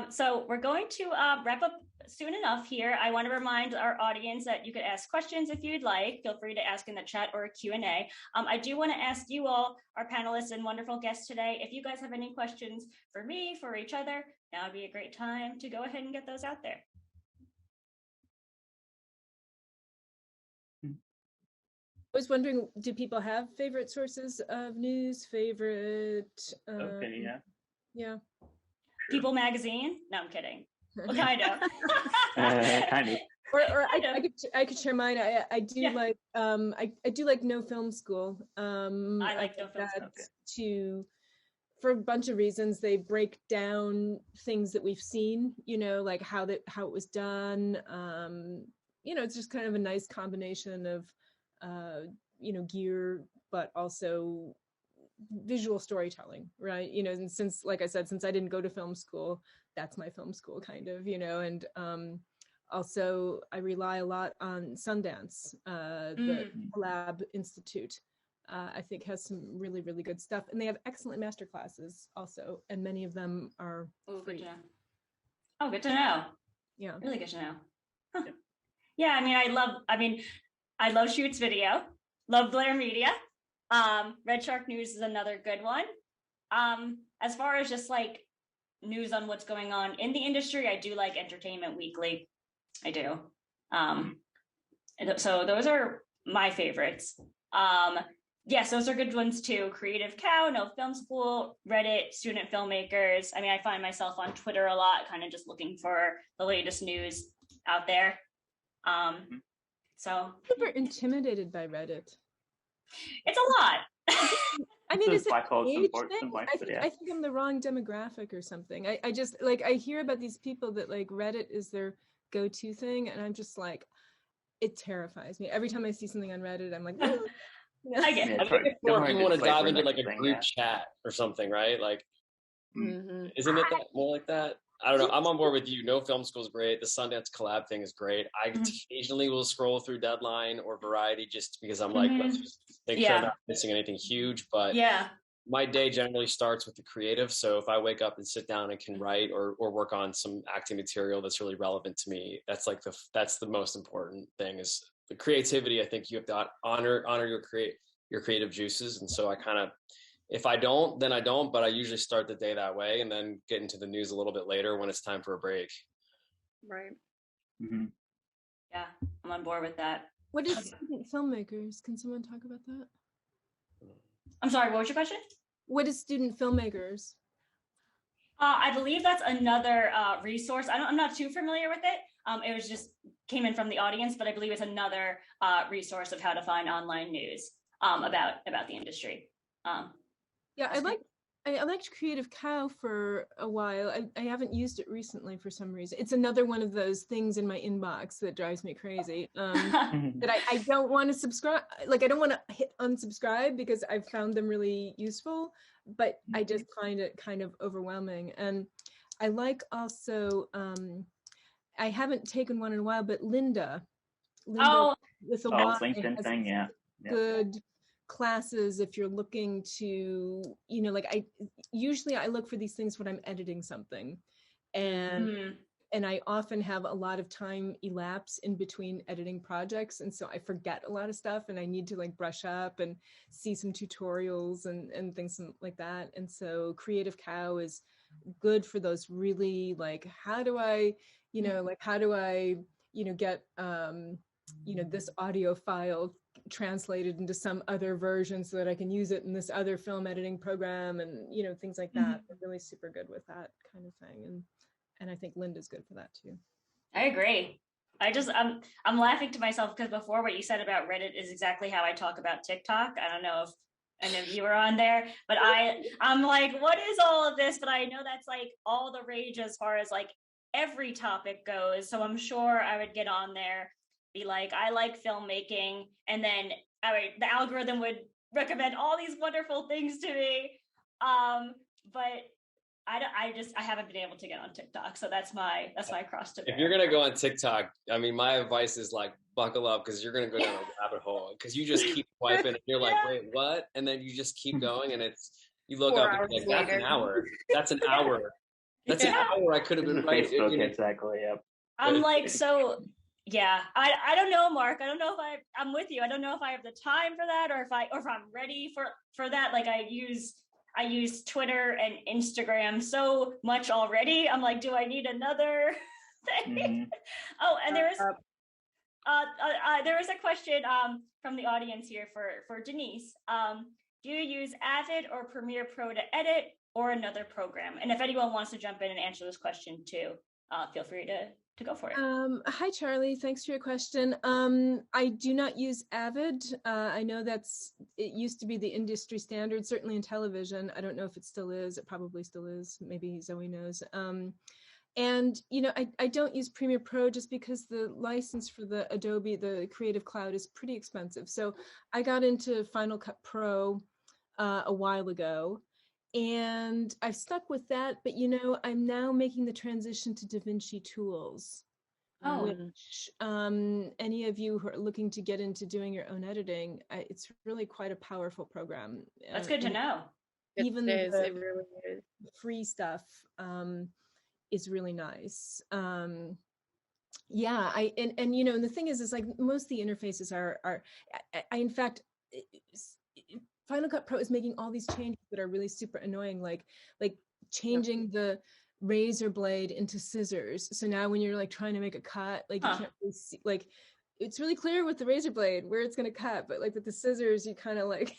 So we're going to wrap up soon enough here. I want to remind our audience that you could ask questions if you'd like. Feel free to ask in the chat or a Q&A. I do want to ask you all, our panelists and wonderful guests today, if you guys have any questions for me, for each other, now would be a great time to go ahead and get those out there. I was wondering, do people have favorite sources of news? Yeah. Yeah. People Magazine? No, I'm kidding. Well, kind of. Kind of. Or I could share mine. I do like I do like No Film School. I like No Film School for a bunch of reasons. They break down things that we've seen, like how it was done. It's just kind of a nice combination of gear, but also visual storytelling, right? And since, like I said, since I didn't go to film school, that's my film school kind of, and also I rely a lot on Sundance, the Lab Institute, I think has some really, really good stuff. And they have excellent master classes also, and many of them are free. Good to know. Oh, good to know. Yeah. Really good to know. Huh. Yeah, I love Shoots Video, love Blair Media. Red Shark News is another good one. As far as just like news on what's going on in the industry, I do like Entertainment Weekly. I do. So those are my favorites. Yes, those are good ones too. Creative Cow, No Film School, Reddit, Student Filmmakers. I mean, I find myself on Twitter a lot, kind of just looking for the latest news out there. So Super intimidated by Reddit. It's a lot. I mean, is it age thing? I think I'm the wrong demographic or something. I just like, I hear about these people that like Reddit is their go-to thing, and I'm just like, it terrifies me. Every time I see something on Reddit, I'm like, oh. I get it. I think it's more if you want to dive into like a group chat or something, right? Like, isn't it that more like that? I don't know. I'm on board with you. No Film School is great. The Sundance collab thing is great. I occasionally will scroll through Deadline or Variety just because I'm like, let's just make sure I'm not missing anything huge. But my day generally starts with the creative. So if I wake up and sit down and can write or work on some acting material that's really relevant to me, that's like that's the most important thing is the creativity. I think you have to honor your creative juices. And so I kind of, if I don't, then I don't, but I usually start the day that way and then get into the news a little bit later when it's time for a break. Right. Mm-hmm. Yeah, I'm on board with that. What is student filmmakers? Can someone talk about that? I'm sorry, what was your question? What is student filmmakers? I believe that's another resource. I'm not too familiar with it. It was just came in from the audience, but I believe it's another resource of how to find online news about the industry. Yeah, I liked Creative Cow for a while. I haven't used it recently for some reason. It's another one of those things in my inbox that drives me crazy. That I don't want to subscribe. Like I don't want to hit unsubscribe because I've found them really useful, but I just find it kind of overwhelming. And I like also, I haven't taken one in a while, but Linda with a Y LinkedIn thing, yeah. Good classes if you're looking to, like I usually look for these things when I'm editing something, and I often have a lot of time elapse in between editing projects, and so I forget a lot of stuff and I need to like brush up and see some tutorials and things like that. And so Creative Cow is good for those really like, how do I get this audio file translated into some other version so that I can use it in this other film editing program, and things like that. I'm really super good with that kind of thing, and I think Linda's good for that too. I agree. I'm laughing to myself because before what you said about Reddit is exactly how I talk about TikTok. I don't know if any of you are on there, but I'm like, what is all of this? But I know that's like all the rage as far as like every topic goes. So I'm sure I would get on there, be like, I like filmmaking, and then the algorithm would recommend all these wonderful things to me. But I haven't been able to get on TikTok, so that's my cross to bear. If you're gonna go on TikTok, I mean, my advice is like buckle up because you're gonna go down a rabbit hole because you just keep swiping and you're like, wait, what? And then you just keep going, and you look up and you're like, that's an hour. That's an hour. That's an hour I could have been writing. Facebook, exactly. Yep. I'm like, so yeah, I don't know, Mark. I don't know if I'm with you. I don't know if I have the time for that, or if I'm ready for that. Like I use Twitter and Instagram so much already. I'm like, do I need another thing? Oh, and there is a question from the audience here for Denise. Do you use Avid or Premiere Pro to edit, or another program? And if anyone wants to jump in and answer this question too, feel free to go for it. Hi, Charlie. Thanks for your question. I do not use Avid. I know it used to be the industry standard, certainly in television. I don't know if it still is. It probably still is. Maybe Zoe knows. And, I don't use Premiere Pro just because the license for the Adobe, the Creative Cloud, is pretty expensive. So I got into Final Cut Pro a while ago, and I've stuck with that. But, I'm now making the transition to DaVinci Tools. Oh. which any of you who are looking to get into doing your own editing, it's really quite a powerful program. That's good to know. Even it is. the It really is. free stuff is really nice. Yeah, and you know, and the thing is like most of the interfaces are I in fact, Final Cut Pro is making all these changes that are really super annoying, like changing the razor blade into scissors. So now when you're like trying to make a cut, like you can't really see, like it's really clear with the razor blade where it's going to cut, but like with the scissors, you kind of like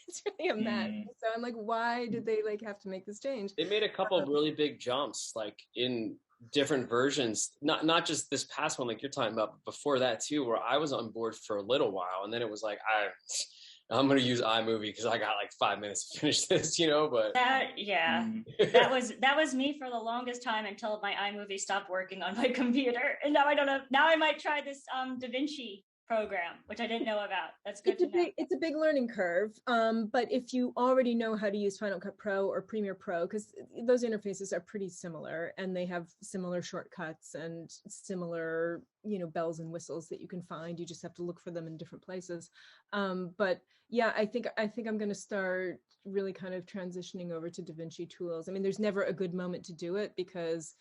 it's really a mess. So I'm like, why did they like have to make this change? They made a couple of really big jumps, like in different versions, not just this past one like you're talking about, but before that too, where I was on board for a little while, and then it was like I'm going to use iMovie because I got like 5 minutes to finish this, you know. But that was me for the longest time until my iMovie stopped working on my computer, and now I don't know. Now I might try this DaVinci program, which I didn't know about. That's good to know. It's a big learning curve, but if you already know how to use Final Cut Pro or Premiere Pro, because those interfaces are pretty similar and they have similar shortcuts and similar, you know, bells and whistles that you can find. You just have to look for them in different places. But yeah, I think I'm going to start really kind of transitioning over to DaVinci tools. I mean, there's never a good moment to do it because,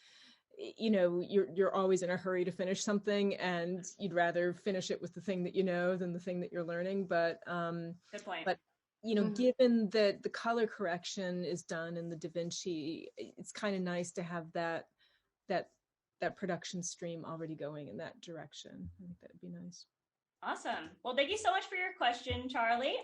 you know, you're always in a hurry to finish something, and you'd rather finish it with the thing that you know than the thing that you're learning. But good point. But you know, given that the color correction is done in the DaVinci, it's kind of nice to have that production stream already going in that direction. I think that'd be nice. Awesome. Well, thank you so much for your question, Charlie.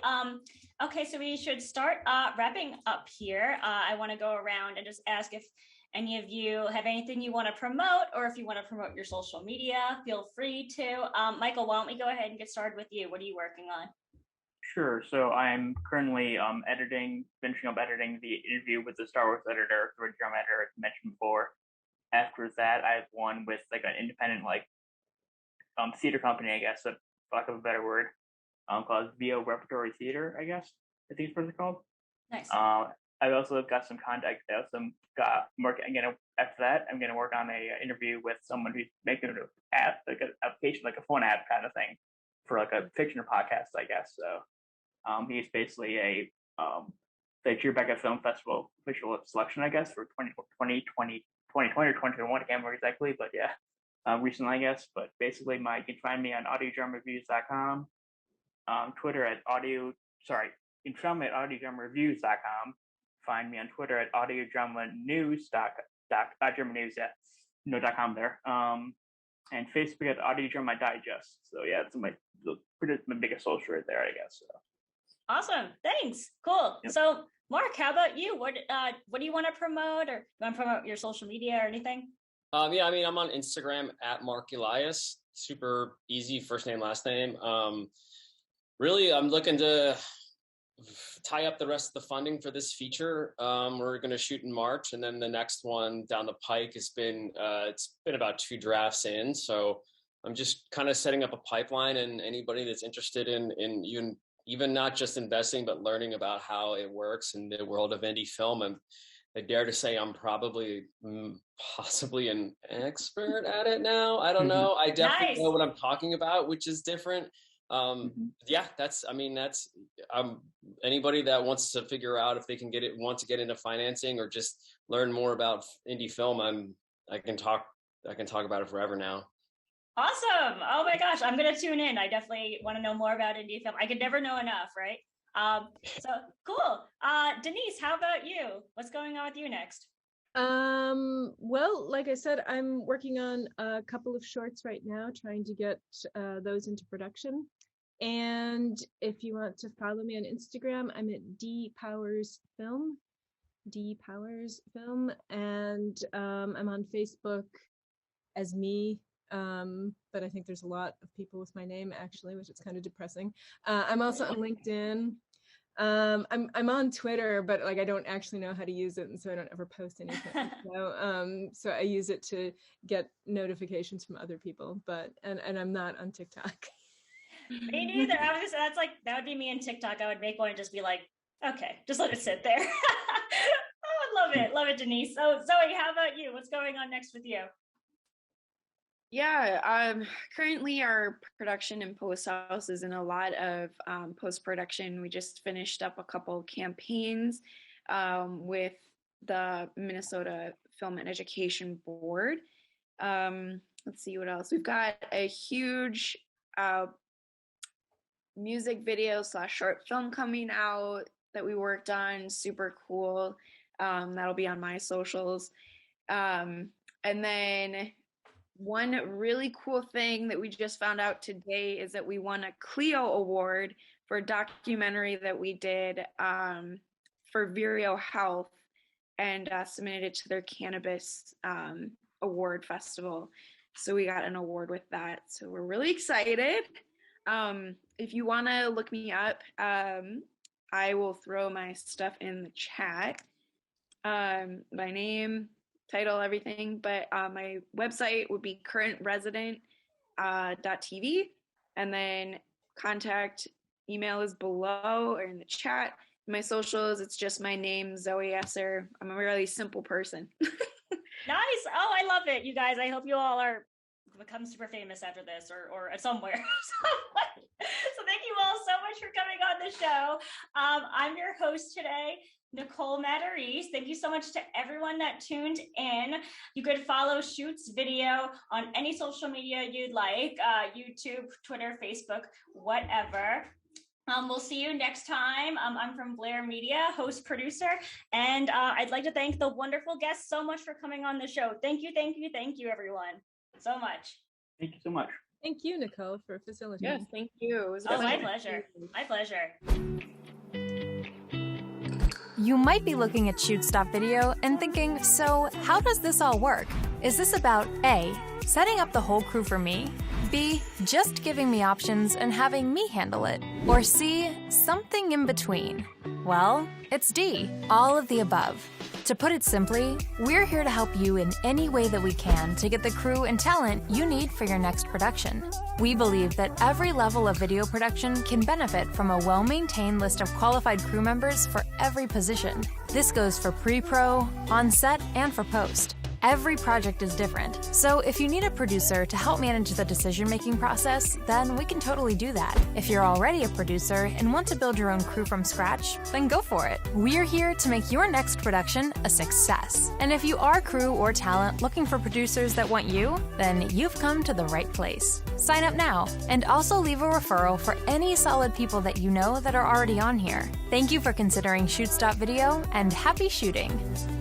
Okay, so we should start wrapping up here. I want to go around and just ask if any of you have anything you want to promote, or if you want to promote your social media, feel free to. Michael, why don't we go ahead and get started with you? What are you working on? Sure. So I'm currently finishing up editing the interview with the Star Wars editor, the drama editor, as mentioned before. After that, I have one with like an independent theater company, I guess, for lack of a better word, called VO Repertory Theater, I guess. I think it's what it's called. Nice. I've also got some contact. I also got work. After that, I'm gonna work on a interview with someone who's making an app, like an application, like a phone app kind of thing, for like a fiction podcast, I guess. So, he's basically a the Tribeca Film Festival official selection, I guess, for 2020 or 2021. I can't remember exactly, but yeah, recently, I guess. But basically, you can find me on audiodramareviews.com, Twitter at you can find me at audiodramareviews.com. Find me on Twitter at audiodramanews.com there. And Facebook at audiodrama digest. So yeah, it's my biggest social right there, I guess. So. Awesome. Thanks. Cool. Yep. So Mark, how about you? What do you want to promote, or you want to promote your social media or anything? Yeah, I mean, I'm on Instagram at Mark Elias. Super easy, first name, last name. Really, I'm looking to tie up the rest of the funding for this feature. We're going to shoot in March, and then the next one down the pike has been it's been about 2 drafts in. So I'm just kind of setting up a pipeline, and anybody that's interested in even not just investing, but learning about how it works in the world of indie film. And I dare to say I'm possibly an expert at it now. I don't know. I definitely know what I'm talking about, which is different. Yeah, that's anybody that wants to figure out if they can want to get into financing or just learn more about indie film. I can talk about it forever now. Awesome. Oh my gosh, I'm going to tune in. I definitely want to know more about indie film. I could never know enough, right? So cool. Denise, how about you? What's going on with you next? Well, like I said, I'm working on a couple of shorts right now, trying to get those into production. And if you want to follow me on Instagram, I'm at dpowersfilm, and I'm on Facebook as me. But I think there's a lot of people with my name actually, which is kind of depressing. I'm also on LinkedIn. I'm on Twitter, but like I don't actually know how to use it, and so I don't ever post anything. So I use it to get notifications from other people, and I'm not on TikTok. Me neither. That would be me on TikTok. I would make one and just be like, okay, just let it sit there. Oh, I love it, Denise. So Zoe, how about you? What's going on next with you? Yeah, currently our production and post house is in a lot of post-production. We just finished up a couple campaigns with the Minnesota Film and Education Board. Let's see what else. We've got a huge music video / short film coming out that we worked on. Super cool. That'll be on my socials. And then one really cool thing that we just found out today is that we won a Clio Award for a documentary that we did for Vireo Health, and submitted it to their cannabis award festival. So we got an award with that. So we're really excited. If you want to look me up, I will throw my stuff in the chat. My name, title, everything, but my website would be currentresident.tv, and then contact email is below or in the chat. My socials, it's just my name, Zoe Esser. I'm a really simple person. Nice. Oh, I love it, you guys. I hope you all are become super famous after this or somewhere. So thank you all so much for coming on the show. I'm your host today, Nicole Matarese. Thank you so much to everyone that tuned in. You could follow Shoot's video on any social media you'd like, YouTube, Twitter, Facebook, whatever. We'll see you next time. I'm from Blair Media, host, producer, and I'd like to thank the wonderful guests so much for coming on the show. Thank you, everyone, so much. Thank you so much. Thank you, Nicole, for facilitating. Yes, thank you. It was my pleasure. My pleasure. You might be looking at Shoot Stop Video and thinking, so how does this all work? Is this about A, setting up the whole crew for me? B, just giving me options and having me handle it? Or C, something in between? Well, it's D, all of the above. To put it simply, we're here to help you in any way that we can to get the crew and talent you need for your next production. We believe that every level of video production can benefit from a well-maintained list of qualified crew members for every position. This goes for pre-pro, on-set, and for post. Every project is different, so if you need a producer to help manage the decision-making process, then we can totally do that. If you're already a producer and want to build your own crew from scratch, then go for it. We're here to make your next production a success. And if you are crew or talent looking for producers that want you, then you've come to the right place. Sign up now, and also leave a referral for any solid people that you know that are already on here. Thank you for considering Shoot Stop Video, and happy shooting!